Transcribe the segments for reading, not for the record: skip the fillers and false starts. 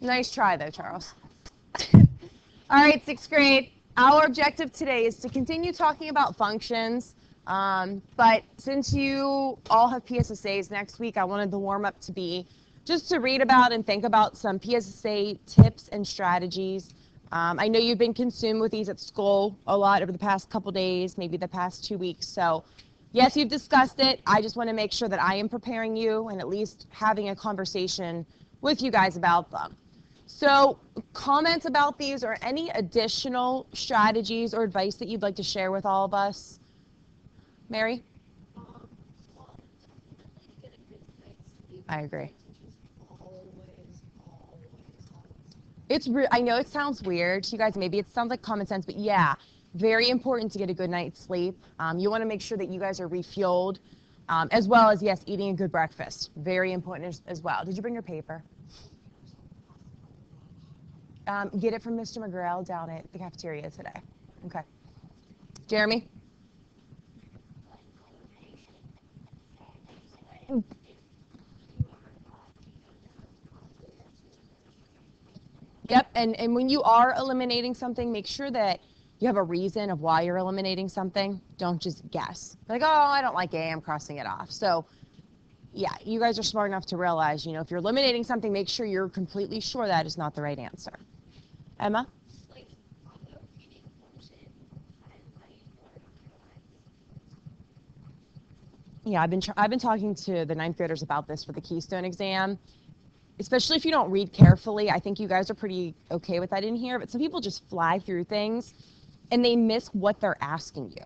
Nice try, though, Charles. All right, 6th grade. Our objective today is to continue talking about functions, but since you all have PSSAs next week, I wanted the warm-up to be just to read about and think about some PSSA tips and strategies. I know you've been consumed with these at school a lot over the past couple days, maybe the past 2 weeks, so yes, you've discussed it. I just want to make sure that I am preparing you and at least having a conversation with you guys about them. So comments about these or any additional strategies or advice that you'd like to share with all of us? Mary? I agree. I know it sounds weird to you guys, maybe it sounds like common sense, but yeah, very important to get a good night's sleep. You want to make sure that you guys are refueled, as well as, yes, eating a good breakfast. Very important as well. Did you bring your paper? Get it from Mr. McGrail down at the cafeteria today. Okay. Jeremy? Yep, and when you are eliminating something, make sure that you have a reason of why you're eliminating something. Don't just guess. Like, oh, I don't like A, I'm crossing it off. So, yeah, you guys are smart enough to realize, if you're eliminating something, make sure you're completely sure that is not the right answer. Emma? Yeah, I've been talking to the 9th graders about this for the Keystone exam. Especially if you don't read carefully. I think you guys are pretty okay with that in here, but some people just fly through things and they miss what they're asking you.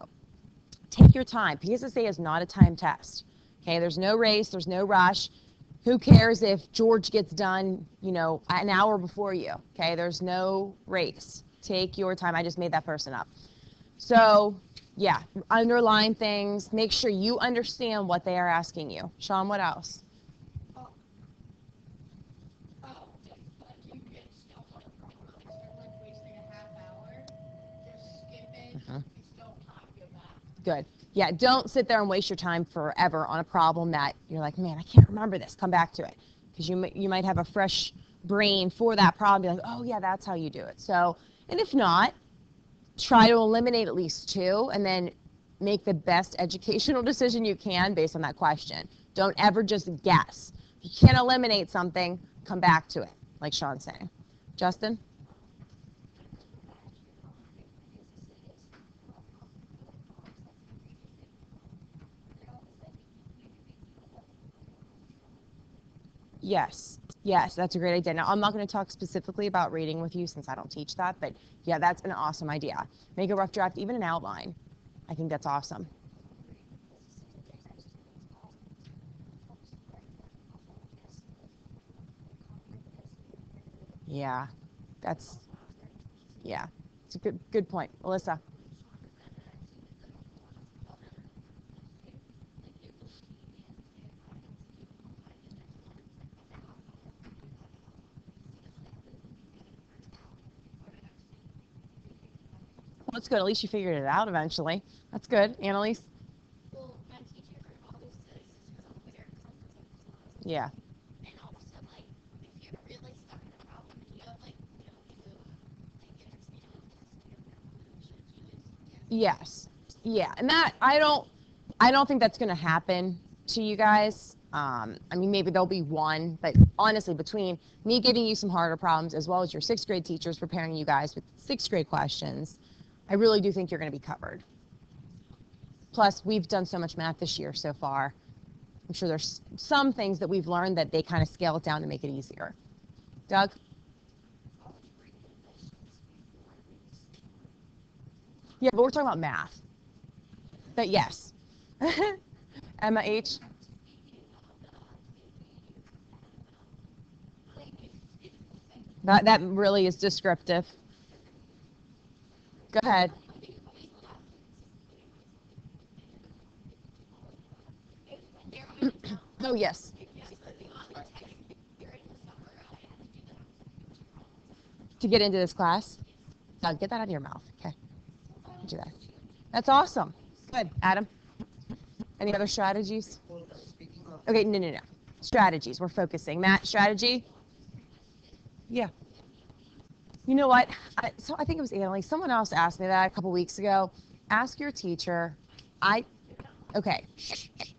Take your time. PSSA is not a time test. Okay, there's no race, there's no rush. Who cares if George gets done, an hour before you? Okay, there's no race. Take your time. I just made that person up. So, yeah, underline things. Make sure you understand what they are asking you. Sean, what else? Good. Yeah, don't sit there and waste your time forever on a problem that you're like, man, I can't remember this. Come back to it. Because you might have a fresh brain for that problem. Be like, oh, yeah, that's how you do it. So, and if not, try to eliminate at least 2 and then make the best educational decision you can based on that question. Don't ever just guess. If you can't eliminate something, come back to it, like Sean's saying. Justin? Yes, that's a great idea. Now, I'm not going to talk specifically about reading with you since I don't teach that, but yeah, that's an awesome idea. Make a rough draft, even an outline. I think that's awesome. Yeah, it's a good point. Alyssa? Well, that's good. At least you figured it out eventually. That's good. Annalise? Yeah. Yes. Yeah, and that I don't think that's going to happen to you guys. I mean, maybe there'll be one, but honestly, between me giving you some harder problems as well as your 6th grade teachers preparing you guys with 6th grade questions, I really do think you're going to be covered. Plus, we've done so much math this year so far. I'm sure there's some things that we've learned that they kind of scale it down to make it easier. Doug? Yeah, but we're talking about math. But yes. Emma H? That really is descriptive. Go ahead. Oh, yes. To get into this class? Doug, get that out of your mouth. Okay. Do that. That's awesome. Good. Adam? Any other strategies? Okay, no. Strategies. We're focusing. Matt, strategy? Yeah. You know what? I think it was Annalise. Someone else asked me that a couple weeks ago. Ask your teacher. Okay.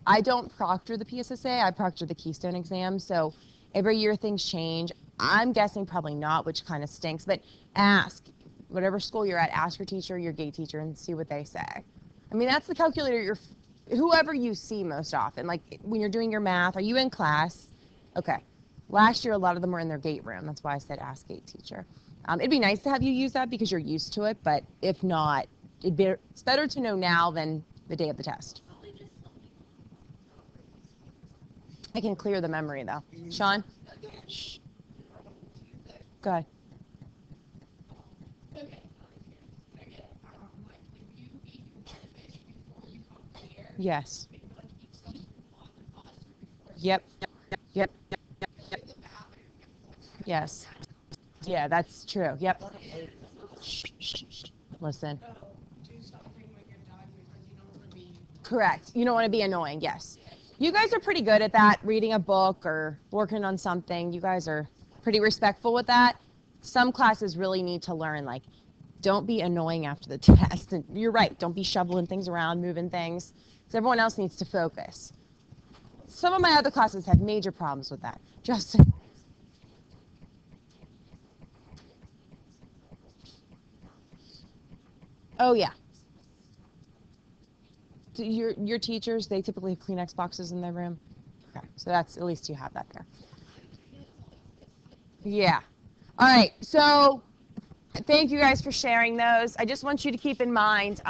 I don't proctor the PSSA. I proctor the Keystone exam. So every year things change. I'm guessing probably not, which kind of stinks. But ask, whatever school you're at, ask your teacher, your gate teacher, and see what they say. I mean, that's the calculator whoever you see most often. Like when you're doing your math, are you in class? Okay. Last year, a lot of them were in their gate room. That's why I said ask gate teacher. It'd be nice to have you use that because you're used to it, but if not, it's better to know now than the day of the test. I can clear the memory though. Sean? Shh. Go ahead. Yes. Yep. Yep. Yes. Yeah, that's true. Yep. Shh, shh, shh. Listen. Correct. You don't want to be annoying. Yes. You guys are pretty good at that, reading a book or working on something. You guys are pretty respectful with that. Some classes really need to learn, like, don't be annoying after the test. And you're right. Don't be shoveling things around, moving things. Because everyone else needs to focus. Some of my other classes have major problems with that. Justin. Oh, yeah. Do your teachers, they typically have Kleenex boxes in their room? Okay, so that's, at least you have that there. Yeah. All right, so thank you guys for sharing those. I just want you to keep in mind,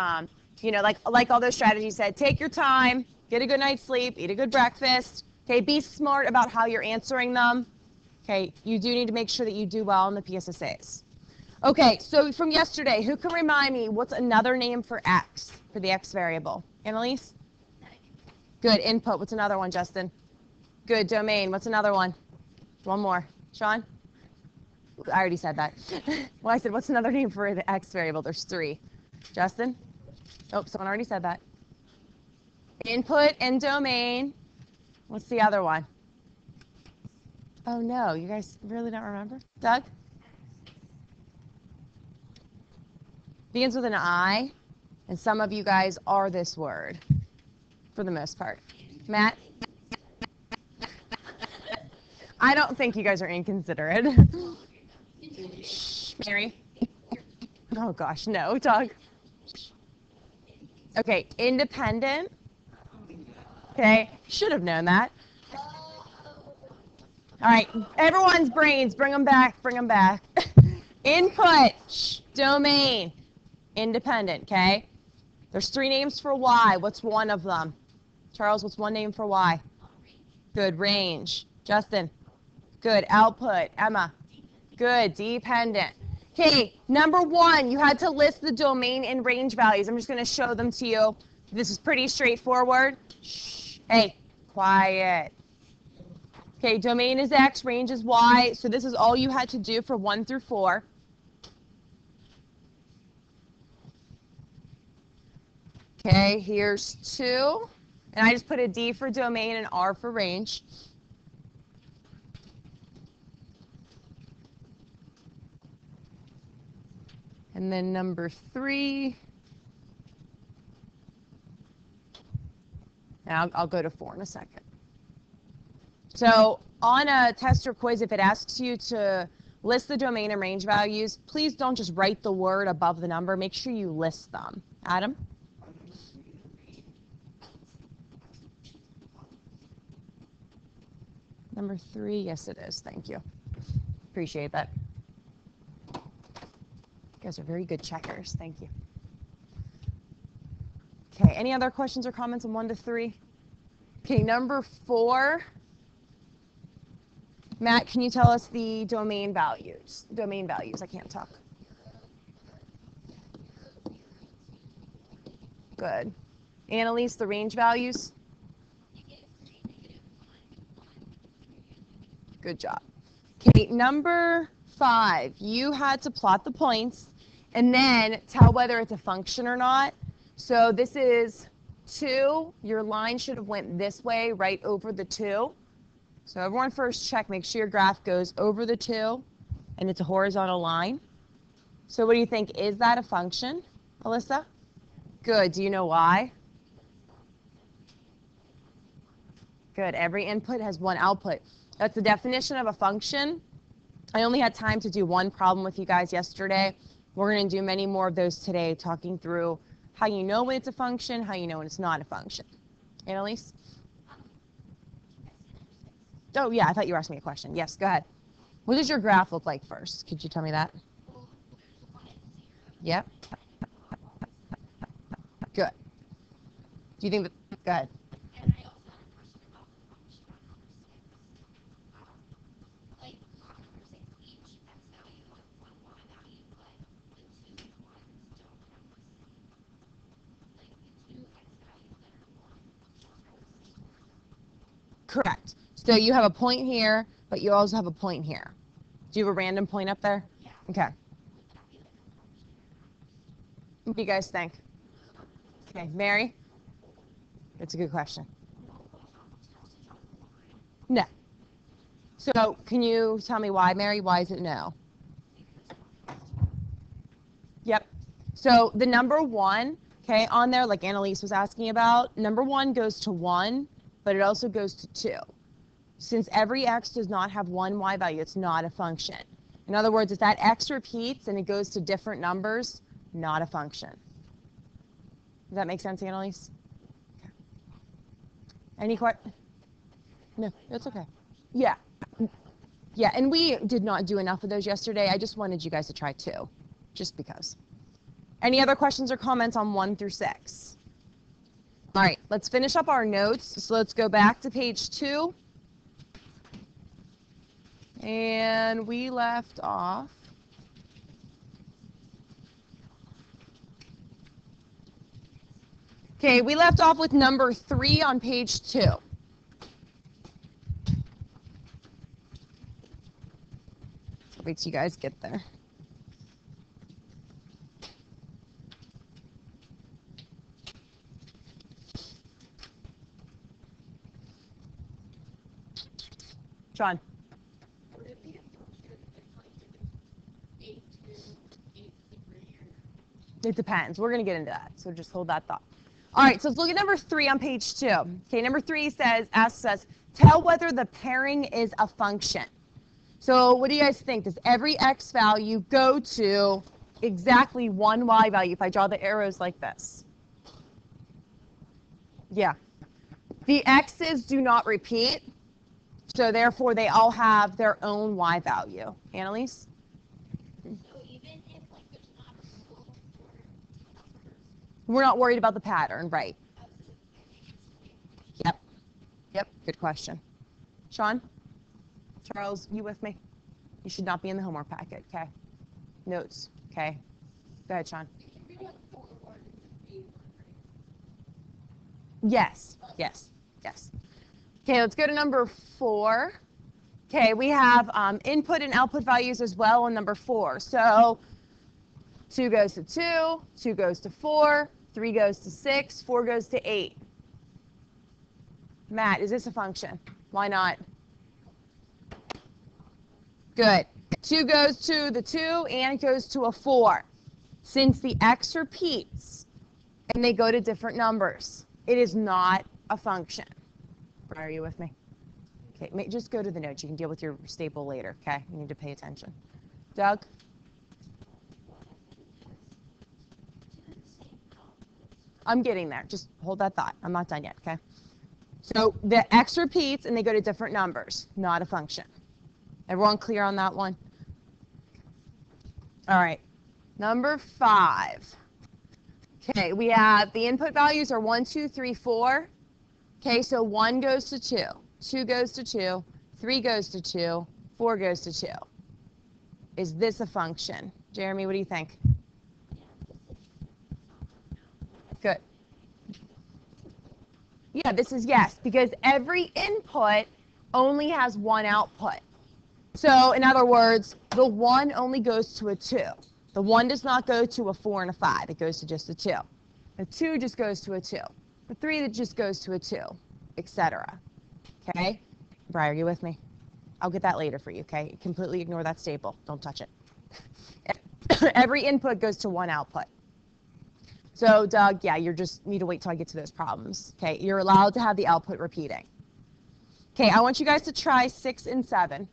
you know, like all those strategies said, take your time, get a good night's sleep, eat a good breakfast. Okay, be smart about how you're answering them. Okay, you do need to make sure that you do well in the PSSAs. Okay, so from yesterday, who can remind me what's another name for X, for the X variable? Annalise? Good. Input. What's another one, Justin? Good. Domain. What's another one? One more. Sean? I already said that. Well, I said, what's another name for the X variable? There's 3. Justin? Oh, someone already said that. Input and domain. What's the other one? Oh, no. You guys really don't remember? Doug? Begins with an I, and some of you guys are this word, for the most part. Matt? I don't think you guys are inconsiderate. Shh, Mary? Oh gosh, no. Doug? Okay, independent. Okay, should have known that. All right, everyone's brains, bring them back, bring them back. Input, domain, independent, okay? There's 3 names for Y. What's one of them? Charles, what's one name for Y? Good, range. Justin? Good, output. Emma? Good, dependent. Okay, number 1, you had to list the domain and range values. I'm just going to show them to you. This is pretty straightforward. Shh. Hey, quiet. Okay, domain is X, range is Y. So this is all you had to do for 1 through 4. Okay, here's 2. And I just put a D for domain and R for range. And then number 3. And I'll go to 4 in a second. So on a test or quiz, if it asks you to list the domain and range values, please don't just write the word above the number. Make sure you list them. Adam? Number 3, yes it is. Thank you. Appreciate that. You guys are very good checkers. Thank you. Okay, any other questions or comments on 1 to 3? Okay, number 4. Matt, can you tell us the domain values? Domain values, I can't talk. Good. Annalise, the range values? Good job. Okay, number 5, you had to plot the points and then tell whether it's a function or not. So this is 2. Your line should have went this way, right over the 2. So everyone first check, make sure your graph goes over the 2. and it's a horizontal line. So what do you think? Is that a function, Alyssa? Good. Do you know why? Good. Every input has one output. That's the definition of a function. I only had time to do one problem with you guys yesterday. We're going to do many more of those today, talking through how you know when it's a function, how you know when it's not a function. Annalise? Oh, yeah, I thought you were asking me a question. Yes, go ahead. What does your graph look like first? Could you tell me that? Yep. Good. Do you think that, go ahead. Correct. So you have a point here, but you also have a point here. Do you have a random point up there? Yeah. Okay. What do you guys think? Okay, Mary? That's a good question. No. So can you tell me why, Mary? Why is it no? Yep. So the number 1, okay, on there, like Annalise was asking about, number 1 goes to 1, but it also goes to 2. Since every x does not have one y value, it's not a function. In other words, if that x repeats and it goes to different numbers, not a function. Does that make sense, Annalise? Okay. Any questions? No, that's okay. Yeah. Yeah, and we did not do enough of those yesterday. I just wanted you guys to try 2, just because. Any other questions or comments on 1 through 6? All right, let's finish up our notes. So let's go back to page 2. And we left off. Okay, we left off with number 3 on page 2. Wait till you guys get there. John. It depends. We're going to get into that, so just hold that thought. All right, so let's look at number 3 on page 2. Okay, number 3 asks us, tell whether the pairing is a function. So what do you guys think? Does every x value go to exactly one y value if I draw the arrows like this? Yeah. The x's do not repeat, so therefore they all have their own y value. Annalise? We're not worried about the pattern, right? Yep. Yep, good question. Sean? Charles, you with me? You should not be in the homework packet, okay? Notes, okay? Go ahead, Sean. Yes, yes, yes. Okay, let's go to number 4. Okay, we have input and output values as well on number 4. So 2 goes to 2, 2 goes to 4, 3 goes to 6, 4 goes to 8. Matt, is this a function? Why not? Good. 2 goes to the 2 and it goes to a 4. Since the x repeats and they go to different numbers, it is not a function. Are you with me? Okay, just go to the notes. You can deal with your staple later, okay? You need to pay attention. Doug? I'm getting there. Just hold that thought. I'm not done yet, okay? So the x repeats and they go to different numbers, not a function. Everyone clear on that one? All right, number 5. Okay, we have the input values are 1, 2, 3, 4. Okay, so 1 goes to 2, 2 goes to 2, 3 goes to 2, 4 goes to 2. Is this a function? Jeremy, what do you think? Good. Yeah, this is yes, because every input only has one output. So in other words, the 1 only goes to a 2. The 1 does not go to a 4 and a 5. It goes to just a 2. The 2 just goes to a 2. The 3 that just goes to a 2, etc. Okay? Brian, are you with me? I'll get that later for you, okay? Completely ignore that staple. Don't touch it. Every input goes to one output. So, Doug, yeah, you just need to wait till I get to those problems. Okay, you're allowed to have the output repeating. Okay, I want you guys to try 6 and 7.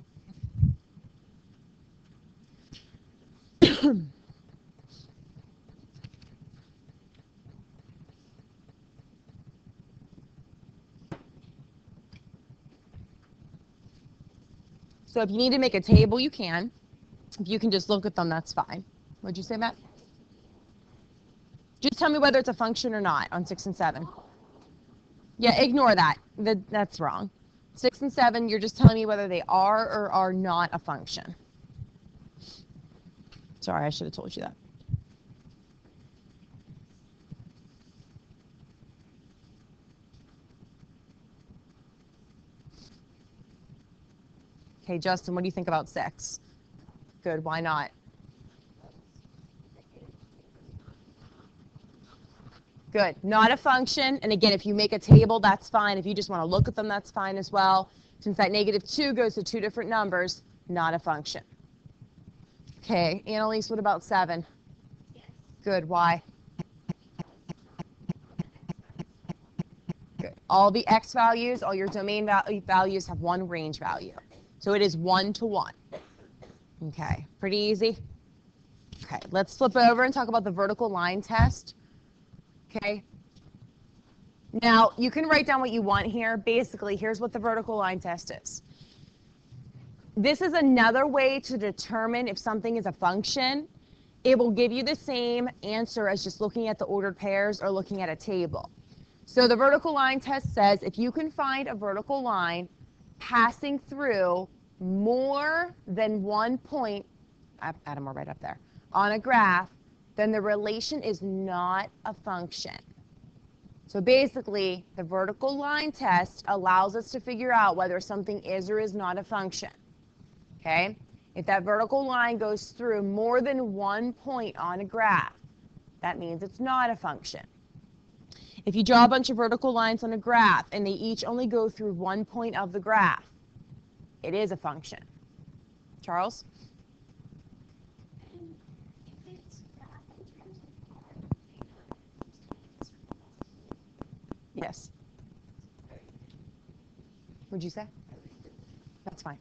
So if you need to make a table, you can. If you can just look at them, that's fine. What'd you say, Matt? Just tell me whether it's a function or not on 6 and 7. Yeah, ignore that. That's wrong. 6 and 7, you're just telling me whether they are or are not a function. Sorry, I should have told you that. Okay, Justin, what do you think about 6? Good, why not? Good, not a function. And again, if you make a table, that's fine. If you just want to look at them, that's fine as well. Since that -2 goes to 2 different numbers, not a function. Okay, Annalise, what about 7? Yes. Good, why? Good. All the x values, all your domain values have one range value. So it is 1 to 1. Okay, pretty easy. Okay, let's flip over and talk about the vertical line test. Okay. Now, you can write down what you want here. Basically, here's what the vertical line test is. This is another way to determine if something is a function. It will give you the same answer as just looking at the ordered pairs or looking at a table. So the vertical line test says if you can find a vertical line passing through more than one point, add more right up there, on a graph, then the relation is not a function. So basically, the vertical line test allows us to figure out whether something is or is not a function. Okay? If that vertical line goes through more than one point on a graph, that means it's not a function. If you draw a bunch of vertical lines on a graph and they each only go through one point of the graph, it is a function. Charles? Yes. What'd you say? That's fine.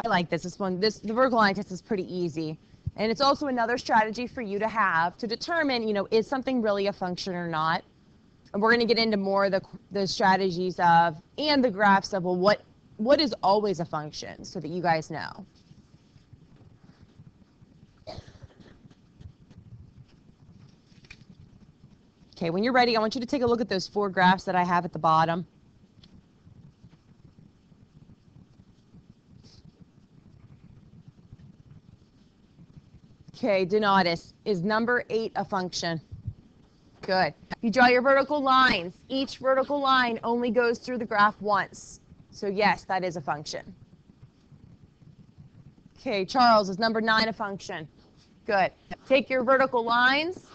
I like this. The vertical line test is pretty easy. And it's also another strategy for you to have to determine, is something really a function or not? And we're going to get into more of the strategies of, and the graphs of, well, what is always a function so that you guys know. Okay, when you're ready, I want you to take a look at those 4 graphs that I have at the bottom. Okay, Donatus, is number 8 a function? Good. You draw your vertical lines. Each vertical line only goes through the graph once. So yes, that is a function. Okay, Charles, is number 9 a function? Good. Take your vertical lines.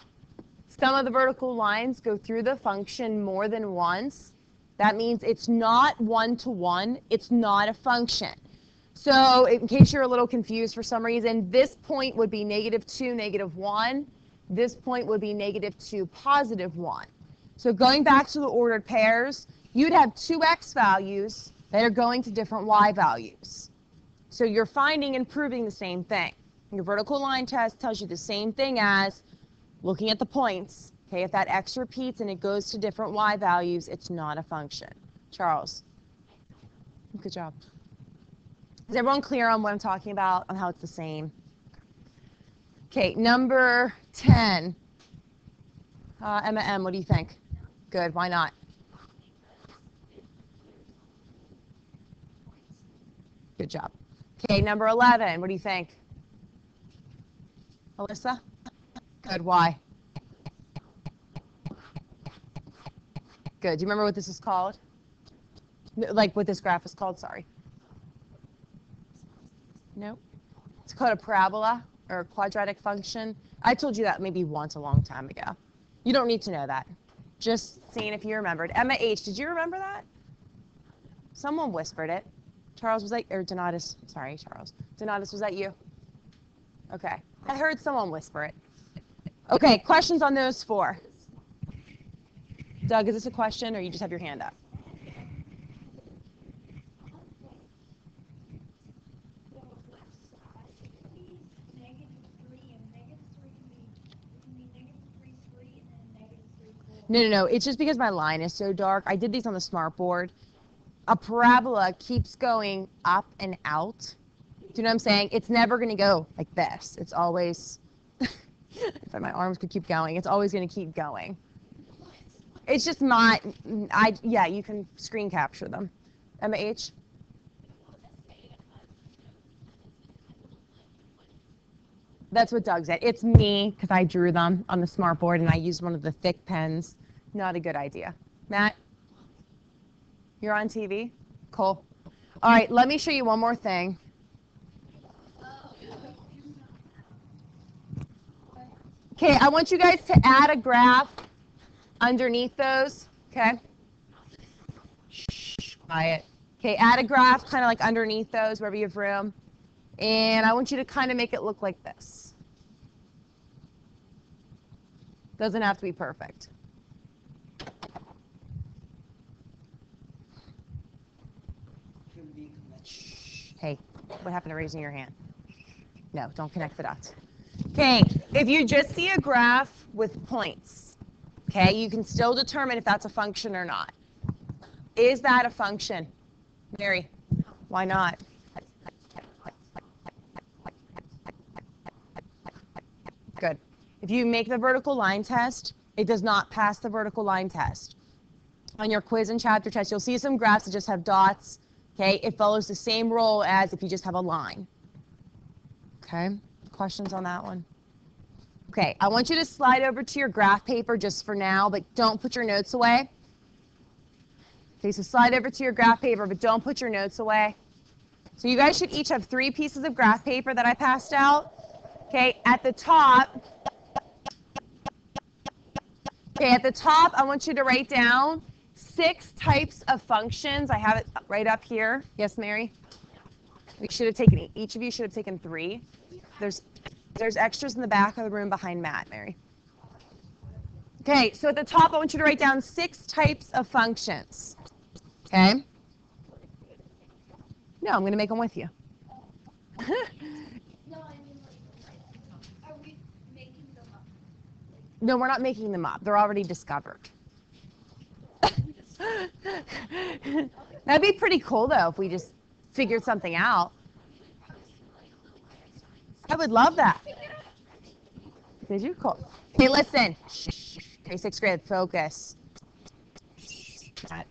Some of the vertical lines go through the function more than once. That means it's not 1 to 1. It's not a function. So in case you're a little confused for some reason, this point would be -2, -1. This point would be -2, +1. So going back to the ordered pairs, you'd have 2 x values that are going to different y values. So you're finding and proving the same thing. Your vertical line test tells you the same thing as looking at the points. Okay, if that x repeats and it goes to different y values, it's not a function. Charles? Good job. Is everyone clear on what I'm talking about, on how it's the same? Okay, number 10. Emma M., what do you think? Good, why not? Good job. Okay, number 11, what do you think? Alyssa? Good, why? Good, do you remember what this is called? Like what this graph is called, sorry. No? It's called a parabola or a quadratic function. I told you that maybe once a long time ago. You don't need to know that. Just seeing if you remembered. Emma H., did you remember that? Someone whispered it. Charles, was that, or Donatus, sorry, Charles. Donatus, was that you? Okay. I heard someone whisper it. Okay, questions on those 4? Doug, is this a question or you just have your hand up? No. It's just because my line is so dark. I did these on the smart board. A parabola keeps going up and out. Do you know what I'm saying? It's never going to go like this. It's always, if my arms could keep going, it's always going to keep going. It's just not, yeah, you can screen capture them. Emma H? That's what Doug said. It's me, because I drew them on the smart board and I used one of the thick pens. Not a good idea. Matt? You're on TV? Cool. All right, let me show you one more thing. Okay, I want you guys to add a graph underneath those, okay? Shh, quiet. Okay, add a graph kind of like underneath those, wherever you have room. And I want you to kind of make it look like this. Doesn't have to be perfect. Hey, what happened to raising your hand? No, don't connect the dots. Okay, if you just see a graph with points, okay, you can still determine if that's a function or not. Is that a function? Mary, why not? Good. If you make the vertical line test, it does not pass the vertical line test. On your quiz and chapter test, you'll see some graphs that just have dots. Okay, it follows the same rule as if you just have a line. Okay, questions on that one? Okay, I want you to slide over to your graph paper just for now, but don't put your notes away. Okay, so slide over to your graph paper, but don't put your notes away. So you guys should each have 3 pieces of graph paper that I passed out. Okay, at the top, I want you to write down 6 types of functions. I have it right up here. Yes, Mary? We should have taken, each of you should have taken 3. There's extras in the back of the room behind Matt, Mary. Okay, so at the top, I want you to write down 6 types of functions. Okay? No, I'm going to make them with you. No, we're not making them up. They're already discovered. That'd be pretty cool, though, if we just figured something out. I would love that. Did you? Cool. Okay, listen. Okay, 6th grade, focus. At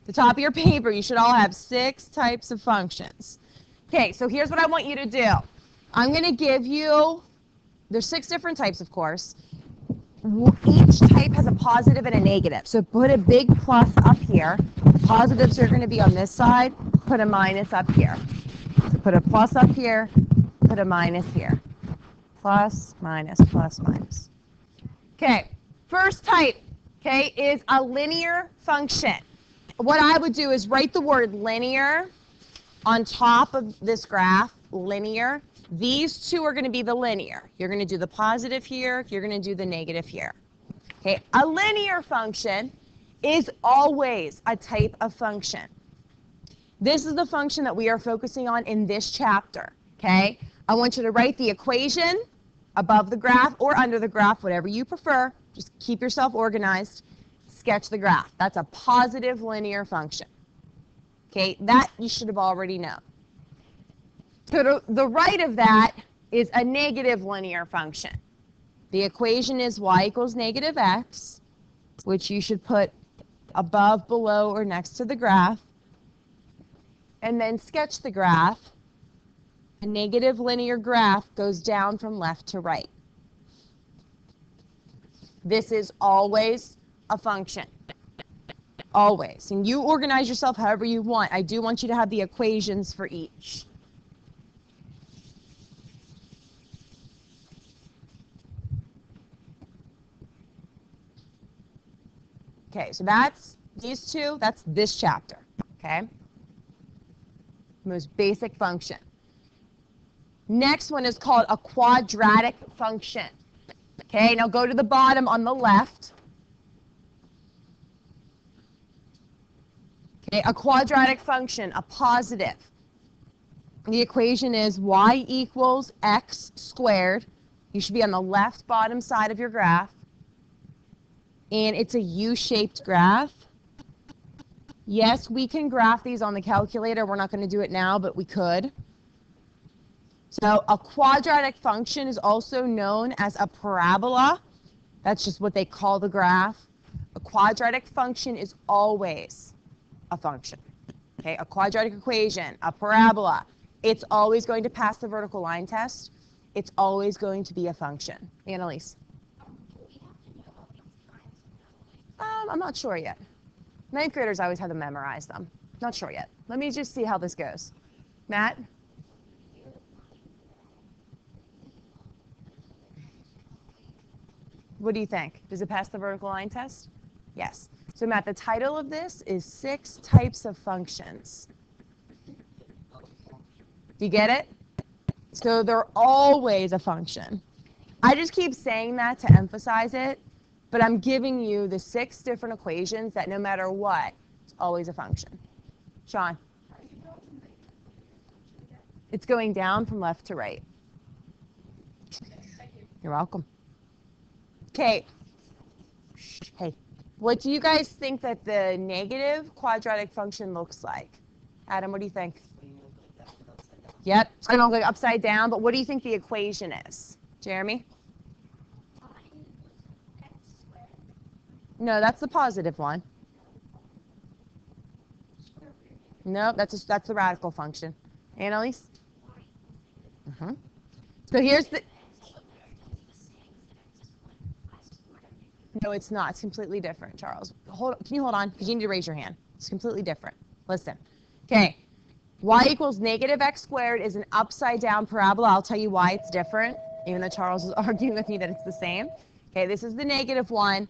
the top of your paper, you should all have 6 types of functions. Okay, so here's what I want you to do. I'm going to give you, there's 6 different types, of course. Each type has a positive and a negative. So put a big plus up here. Positives are going to be on this side. Put a minus up here. So put a plus up here. Put a minus here. Plus, minus, plus, minus. Okay, first type, okay, is a linear function. What I would do is write the word linear on top of this graph, linear. These 2 are going to be the linear. You're going to do the positive here. You're going to do the negative here. Okay, a linear function is always a type of function. This is the function that we are focusing on in this chapter. Okay, I want you to write the equation above the graph or under the graph, whatever you prefer. Just keep yourself organized. Sketch the graph. That's a positive linear function. Okay, that you should have already known. To the right of that is a negative linear function. The equation is y equals negative x, which you should put above, below, or next to the graph, and then sketch the graph. A negative linear graph goes down from left to right. This is always a function. Always. And you organize yourself however you want. I do want you to have the equations for each. Okay, so that's these 2, that's this chapter, okay? most basic function. Next one is called a quadratic function. Okay, now go to the bottom on the left. Okay, a quadratic function, a positive. The equation is y equals x squared. You should be on the left bottom side of your graph. And it's a U-shaped graph. Yes, we can graph these on the calculator. We're not going to do it now, but we could. So a quadratic function is also known as a parabola. That's just what they call the graph. A quadratic function is always a function. Okay, a quadratic equation, a parabola, it's always going to pass the vertical line test. It's always going to be a function. Annalise? I'm not sure yet. Ninth graders always have to memorize them. Not sure yet. Let me just see how this goes. Matt? What do you think? Does it pass the vertical line test? Yes. So Matt, the title of this is 6 types of functions. Do you get it? So they're always a function. I just keep saying that to emphasize it, but I'm giving you the 6 different equations that no matter what, it's always a function. Sean? It's going down from left to right. You're welcome. Okay. Hey, what do you guys think that the negative quadratic function looks like? Adam, what do you think? Yep, it's going to look like upside down, but what do you think the equation is? Jeremy? No, that's the positive one. No, that's the radical function. Annalise? So here's the... No, it's not. It's completely different, Charles. Can you hold on? Because you need to raise your hand. It's completely different. Listen. Okay. Y equals negative x squared is an upside down parabola. I'll tell you why it's different, even though Charles is arguing with me that it's the same. Okay, this is the negative one.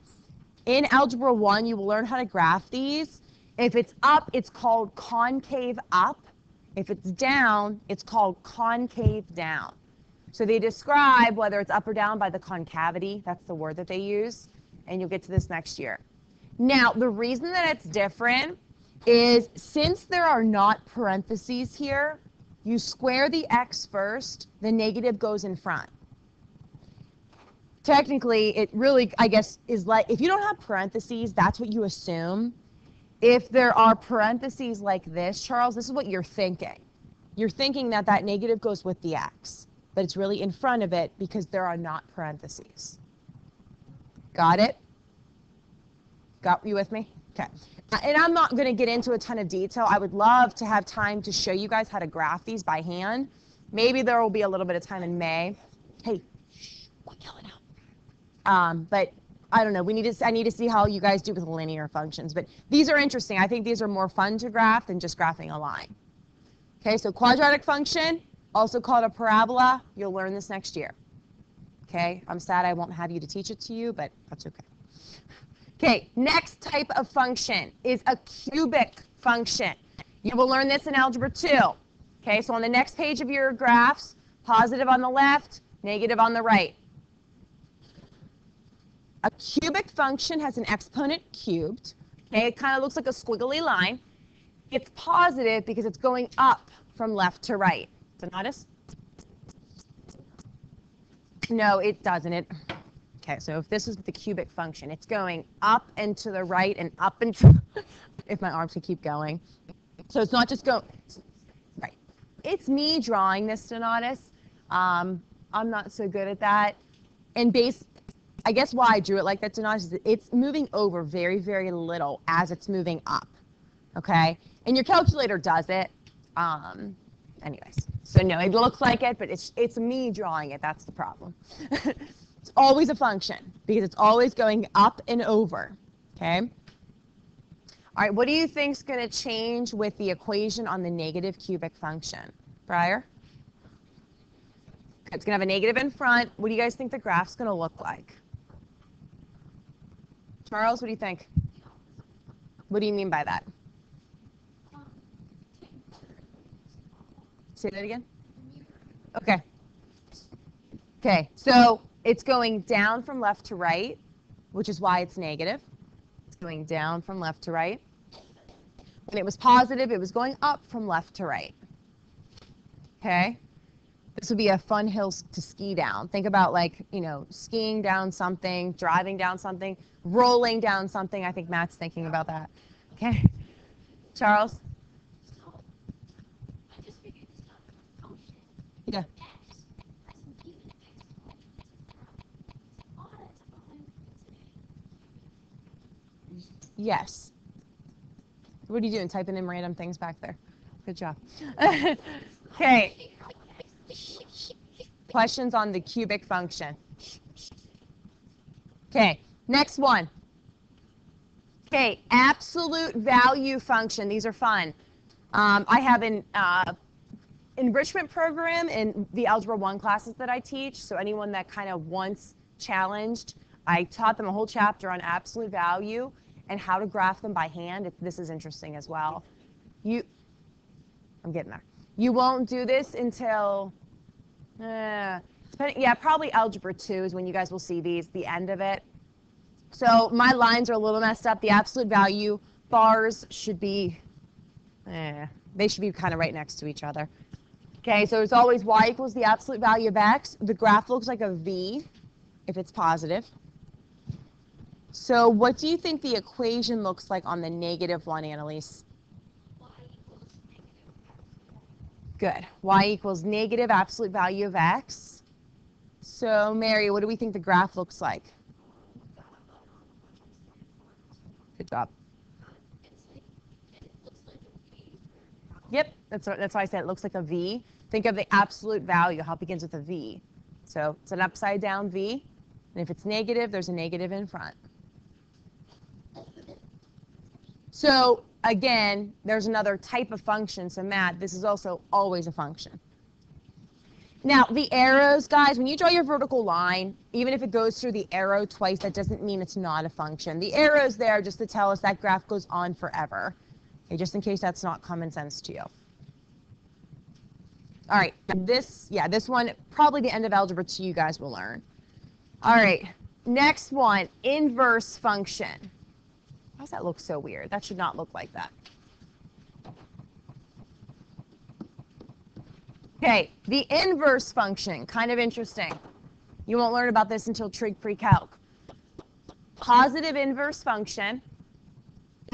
In Algebra 1, you will learn how to graph these. If it's up, it's called concave up. If it's down, it's called concave down. So they describe whether it's up or down by the concavity. That's the word that they use. And you'll get to this next year. Now, the reason that it's different is since there are not parentheses here, you square the x first, the negative goes in front. Technically, it really, I guess, is like, if you don't have parentheses, that's what you assume. If there are parentheses like this, Charles, this is what you're thinking. You're thinking that that negative goes with the x, but it's really in front of it because there are not parentheses. Got it? Got you with me? Okay. And I'm not going to get into a ton of detail. I would love to have time to show you guys how to graph these by hand. Maybe there will be a little bit of time in May. Hey, shh, quit yelling out. But I don't know. I need to see how you guys do with linear functions. But these are interesting. I think these are more fun to graph than just graphing a line. Okay, so quadratic function, also called a parabola. You'll learn this next year. Okay, I'm sad I won't have you to teach it to you, but that's okay. Okay, next type of function is a cubic function. You will learn this in Algebra 2. Okay, so on the next page of your graphs, positive on the left, negative on the right. A cubic function has an exponent cubed. Okay, it kind of looks like a squiggly line. It's positive because it's going up from left to right. So notice? No, it doesn't. Okay, so if this is the cubic function, it's going up and to the right and up and to, if my arms could keep going. So it's not just going, right. It's me drawing this, Donatus. I'm not so good at that. And I guess why I drew it like that, Donatus, is it's moving over very, very little as it's moving up, okay? And your calculator does it. Anyways, so no, it looks like it, but it's me drawing it. That's the problem. It's always a function because it's always going up and over, okay? All right, what do you think is going to change with the equation on the negative cubic function? Briar? It's going to have a negative in front. What do you guys think the graph's going to look like? Charles, what do you think? What do you mean by that? Say that again. Okay. Okay, so it's going down from left to right, which is why it's negative. It's going down from left to right. When it was positive, it was going up from left to right. Okay? This would be a fun hill to ski down. Think about, like, you know, skiing down something, driving down something, rolling down something. I think Matt's thinking about that. Okay? Charles? Yeah. Yes. What are you doing? Typing in random things back there. Good job. Okay. Questions on the cubic function. Okay, next one. Okay, absolute value function. These are fun. I have an enrichment program in the Algebra 1 classes that I teach, so anyone that kind of wants challenged, I taught them a whole chapter on absolute value and how to graph them by hand. This is interesting as well. I'm getting there. You won't do this until, probably Algebra 2 is when you guys will see these, the end of it. So my lines are a little messed up. The absolute value bars should be, they should be kind of right next to each other. Okay, so it's always y equals the absolute value of x. The graph looks like a V if it's positive. So what do you think the equation looks like on the negative one, Annalise? Y equals negative. Good. Y equals negative absolute value of x. So Mary, what do we think the graph looks like? Good job. It looks like a V. Yep, that's why I said it looks like a V. Think of the absolute value, how it begins with a V. So it's an upside down V, and if it's negative, there's a negative in front. So again, there's another type of function. So Matt, this is also always a function. Now, the arrows, guys, when you draw your vertical line, even if it goes through the arrow twice, that doesn't mean it's not a function. The arrow's there just to tell us that graph goes on forever. Okay, just in case that's not common sense to you. All right, this one, probably the end of Algebra 2 you guys will learn. All right, next one, inverse function. Why does that look so weird? That should not look like that. Okay, the inverse function, kind of interesting. You won't learn about this until trig pre-calc. Positive inverse function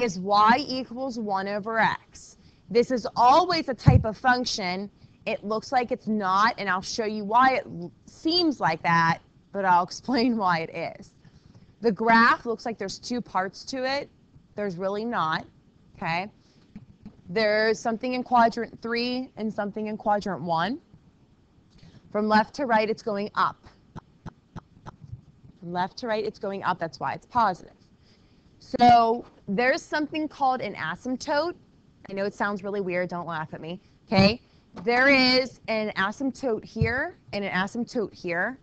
is y equals 1 over x. This is always a type of function. It looks like it's not, and I'll show you why it seems like that, but I'll explain why it is. The graph looks like there's two parts to it. There's really not, okay? There's something in quadrant 3 and something in quadrant 1. From left to right, it's going up. From left to right, it's going up. That's why it's positive. So there's something called an asymptote. I know it sounds really weird. Don't laugh at me, okay? There is an asymptote here and an asymptote here.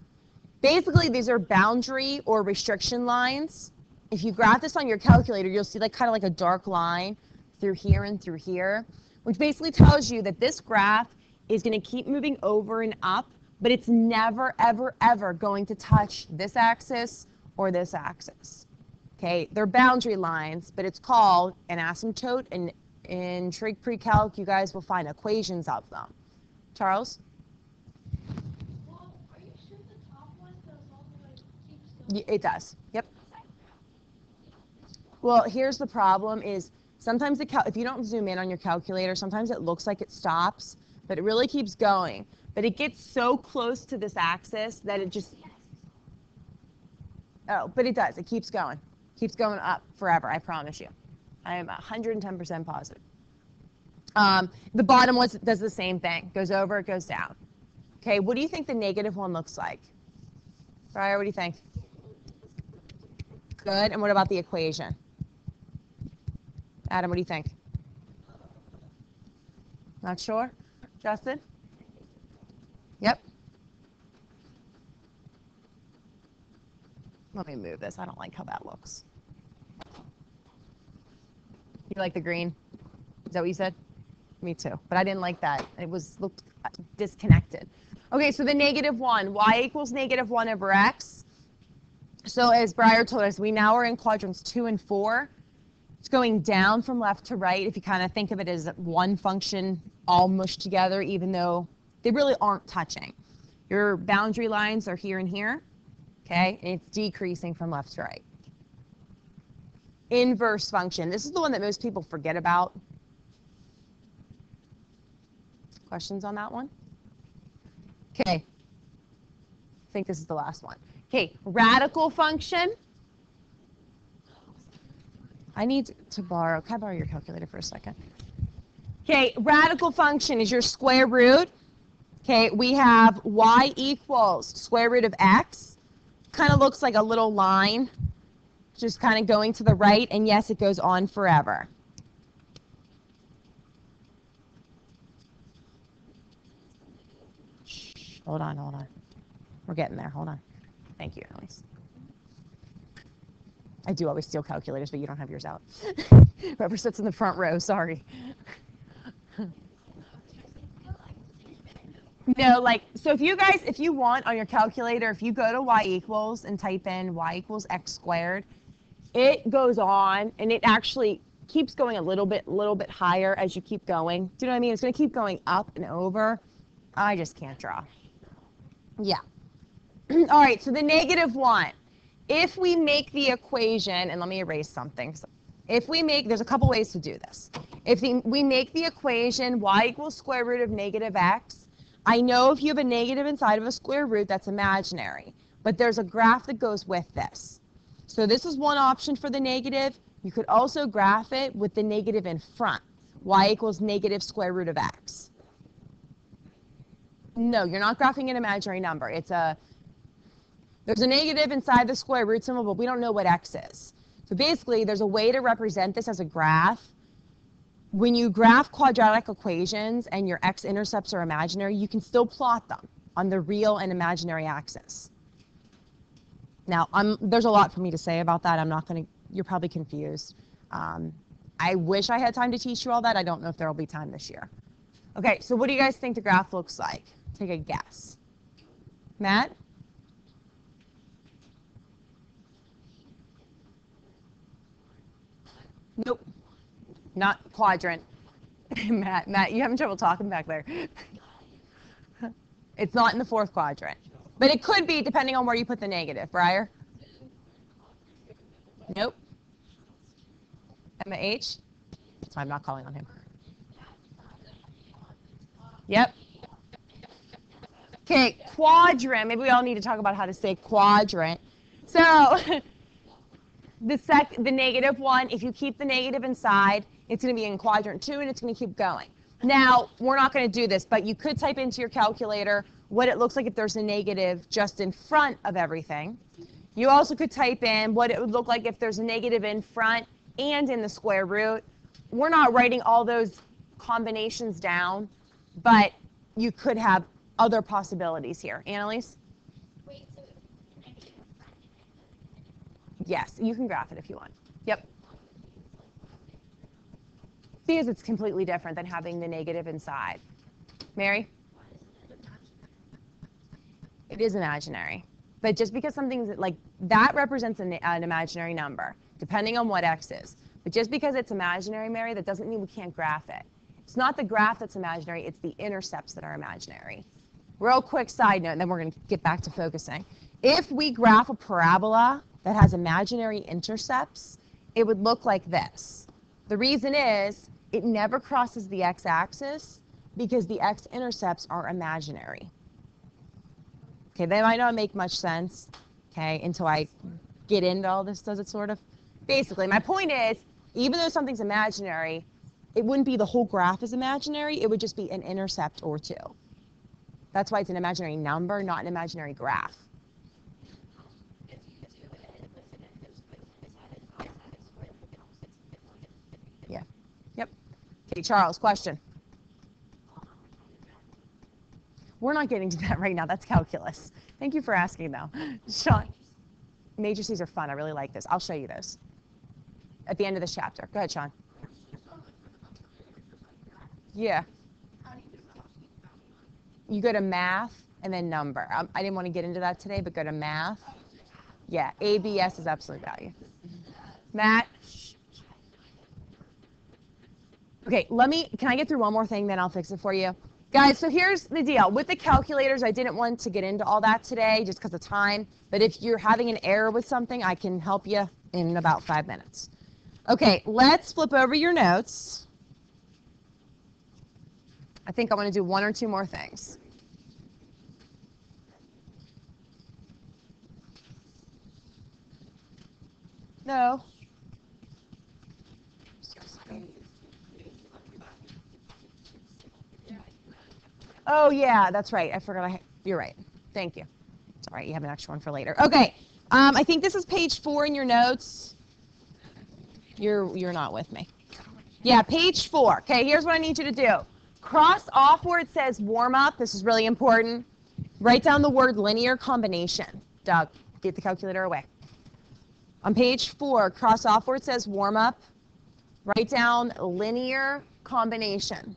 Basically, these are boundary or restriction lines. If you graph this on your calculator, you'll see like kind of like a dark line through here and through here, which basically tells you that this graph is going to keep moving over and up, but it's never, ever, ever going to touch this axis or this axis. Okay, they're boundary lines, but it's called an asymptote, and in trig pre-calc, you guys will find equations of them. Charles? Well, are you sure the top one does all the way keeps going? It does. Yep. Well, here's the problem is sometimes if you don't zoom in on your calculator, sometimes it looks like it stops, but it really keeps going. But it gets so close to this axis that it just, oh, but it does. It keeps going. Keeps going up forever, I promise you. I am 110% positive. The bottom one does the same thing. Goes over, it goes down. Okay, what do you think the negative one looks like? Briar, what do you think? Good, and what about the equation? Adam, what do you think? Not sure? Justin? Yep. Let me move this. I don't like how that looks. You like the green? Is that what you said? Me too. But I didn't like that. It looked disconnected. Okay, so the -1. Y equals -1 over x. So as Breyer told us, we now are in quadrants 2 and 4. It's going down from left to right if you kind of think of it as one function all mushed together, even though they really aren't touching. Your boundary lines are here and here, okay? And it's decreasing from left to right. Inverse function. This is the one that most people forget about. Questions on that one? Okay. I think this is the last one. Okay, radical function. I need to borrow, can I borrow your calculator for a second? Okay, radical function is your square root. Okay, we have y equals square root of x. Kind of looks like a little line, just kind of going to the right, and yes, it goes on forever. Shh, hold on. We're getting there, hold on. Thank you, Elise. I do always steal calculators, but you don't have yours out. Whoever sits in the front row, sorry. No, so if you want on your calculator, if you go to y equals and type in y equals x squared, it goes on and it actually keeps going a little bit higher as you keep going. Do you know what I mean? It's going to keep going up and over. I just can't draw. Yeah. All right, so the -1. If we make the equation, and let me erase something. There's a couple ways to do this. If we make the equation y equals square root of -x, I know if you have a negative inside of a square root, that's imaginary. But there's a graph that goes with this. So this is one option for the negative. You could also graph it with the negative in front. Y equals negative square root of x. No, you're not graphing an imaginary number. There's a negative inside the square root symbol, but we don't know what x is. So basically, there's a way to represent this as a graph. When you graph quadratic equations and your x-intercepts are imaginary, you can still plot them on the real and imaginary axis. Now, there's a lot for me to say about that. You're probably confused. I wish I had time to teach you all that. I don't know if there will be time this year. Okay, so what do you guys think the graph looks like? Take a guess. Matt? Nope. Not quadrant. Matt, you having trouble talking back there. It's not in the fourth quadrant. But it could be depending on where you put the negative. Breyer? Nope. Emma H? So I'm not calling on him. Yep. Okay, quadrant. Maybe we all need to talk about how to say quadrant. So the -1, if you keep the negative inside, it's going to be in quadrant 2 and it's going to keep going. Now, we're not going to do this, but you could type into your calculator what it looks like if there's a negative just in front of everything. You also could type in what it would look like if there's a negative in front and in the square root. We're not writing all those combinations down, but you could have other possibilities here. Annalise? Wait, so Yes, you can graph it if you want. Yep. Because it's completely different than having the negative inside. Mary? It is imaginary. But just because something's like that represents an imaginary number, depending on what x is. But just because it's imaginary, Mary, that doesn't mean we can't graph it. It's not the graph that's imaginary, it's the intercepts that are imaginary. Real quick side note, and then we're going to get back to focusing. If we graph a parabola that has imaginary intercepts, it would look like this. The reason is it never crosses the x-axis because the x-intercepts are imaginary. Okay, they might not make much sense, okay, until I get into all this, does it sort of? Basically, my point is, even though something's imaginary, it wouldn't be the whole graph is imaginary, it would just be an intercept or two. That's why it's an imaginary number, not an imaginary graph. Yeah. Yep. Okay, Charles, question. We're not getting to that right now. That's calculus. Thank you for asking, though. Sean, matrices are fun. I really like this. I'll show you those at the end of this chapter. Go ahead, Sean. Yeah. How do you do that? You go to math and then number. I didn't want to get into that today, but go to math. Yeah, ABS is absolute value. Matt? Okay, can I get through one more thing, then I'll fix it for you? Guys, so here's the deal. With the calculators, I didn't want to get into all that today just because of time. But if you're having an error with something, I can help you in about 5 minutes. Okay, let's flip over your notes. I think I want to do one or two more things. No. Oh, yeah, that's right. I forgot. You're right. Thank you. It's all right. You have an extra one for later. Okay. I think this is page 4 in your notes. You're not with me. Yeah, page 4. Okay, here's what I need you to do. Cross off where it says warm up. This is really important. Write down the word linear combination. Doug, get the calculator away. On page 4, cross off where it says warm up. Write down linear combination.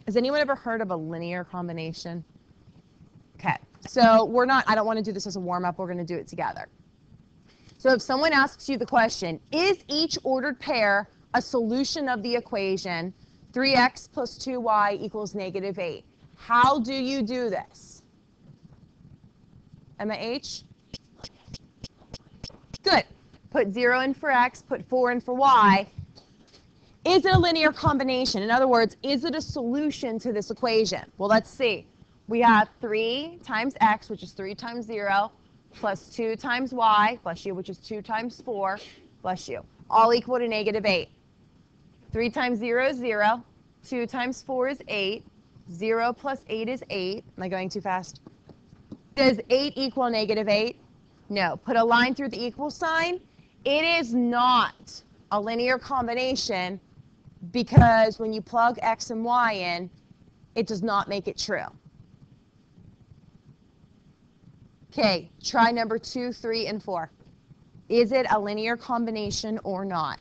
Has anyone ever heard of a linear combination? Okay, so I don't want to do this as a warm up. We're going to do it together. So if someone asks you the question, is each ordered pair a solution of the equation 3x plus 2y equals -8? How do you do this? Emma H? Good. Put 0 in for x, put 4 in for y. Is it a linear combination? In other words, is it a solution to this equation? Well, let's see. We have 3 times x, which is 3 times 0, plus 2 times y, bless you, which is 2 times 4, bless you, all equal to -8. 3 times 0 is 0. 2 times 4 is 8. 0 plus 8 is 8. Am I going too fast? Does 8 equal -8? No. Put a line through the equal sign. It is not a linear combination because when you plug x and y in, it does not make it true. Okay, try number 2, 3, and 4. Is it a linear combination or not?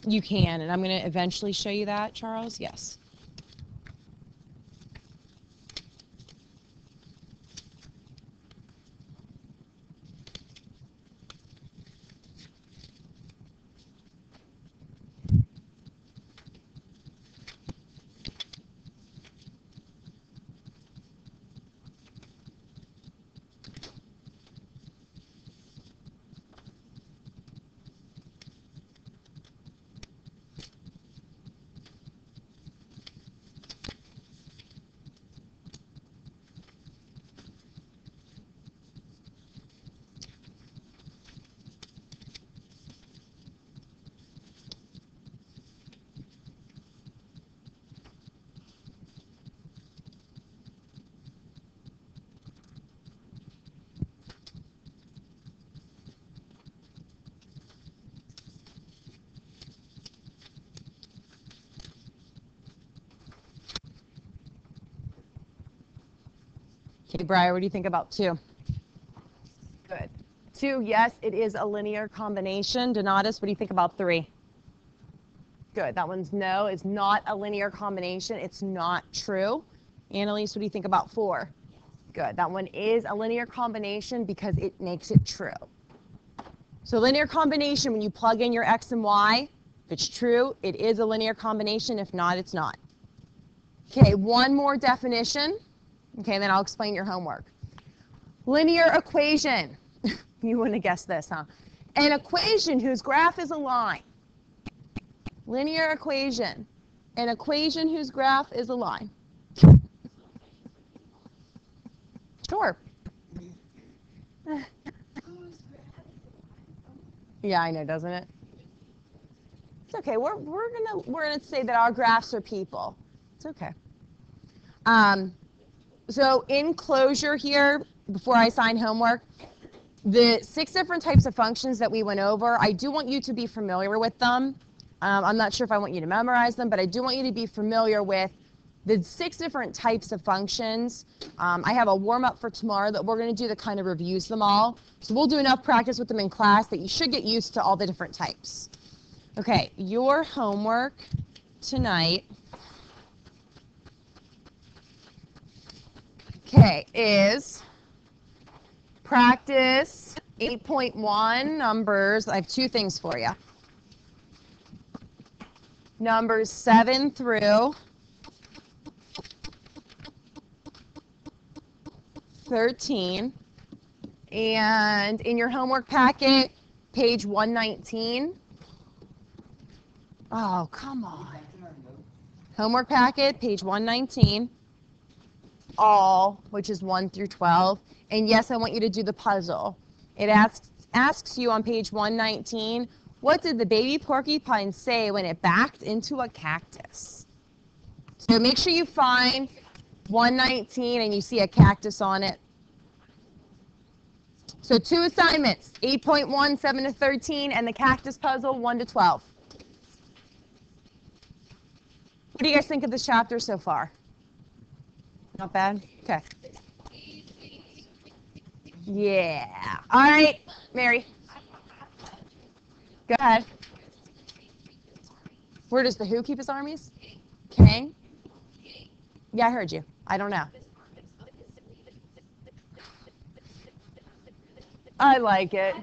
You can, and I'm going to eventually show you that, Charles. Yes. Okay, Briar, what do you think about 2? Good. 2, yes, it is a linear combination. Donatus, what do you think about 3? Good. That one's no. It's not a linear combination. It's not true. Annalise, what do you think about 4? Good. That one is a linear combination because it makes it true. So linear combination, when you plug in your x and y, if it's true, it is a linear combination. If not, it's not. Okay, one more definition. Okay, and then I'll explain your homework. Linear equation. You wouldn't have guessed this, huh? An equation whose graph is a line. Linear equation. An equation whose graph is a line. Sure. Yeah, I know, doesn't it? It's okay. We're gonna say that our graphs are people. It's okay. So in closure here, before I assign homework, the 6 different types of functions that we went over, I do want you to be familiar with them. I'm not sure if I want you to memorize them, but I do want you to be familiar with the 6 different types of functions. I have a warm-up for tomorrow that we're going to do that kind of reviews them all. So we'll do enough practice with them in class that you should get used to all the different types. Okay, your homework tonight, okay, is practice 8.1 numbers. I have 2 things for you. Numbers 7 through 13. And in your homework packet, page 119. Oh, come on. Homework packet, page 119. All, which is 1 through 12. And yes, I want you to do the puzzle. It asks you on page 119, what did the baby porcupine say when it backed into a cactus? So make sure you find 119 and you see a cactus on it. So 2 assignments, 8.1, 7 to 13, and the cactus puzzle, 1 to 12. What do you guys think of this chapter so far? Not bad? Okay. Yeah. All right, Mary. Go ahead. Where does the who keep his armies? King? Yeah, I heard you. I don't know. I like it.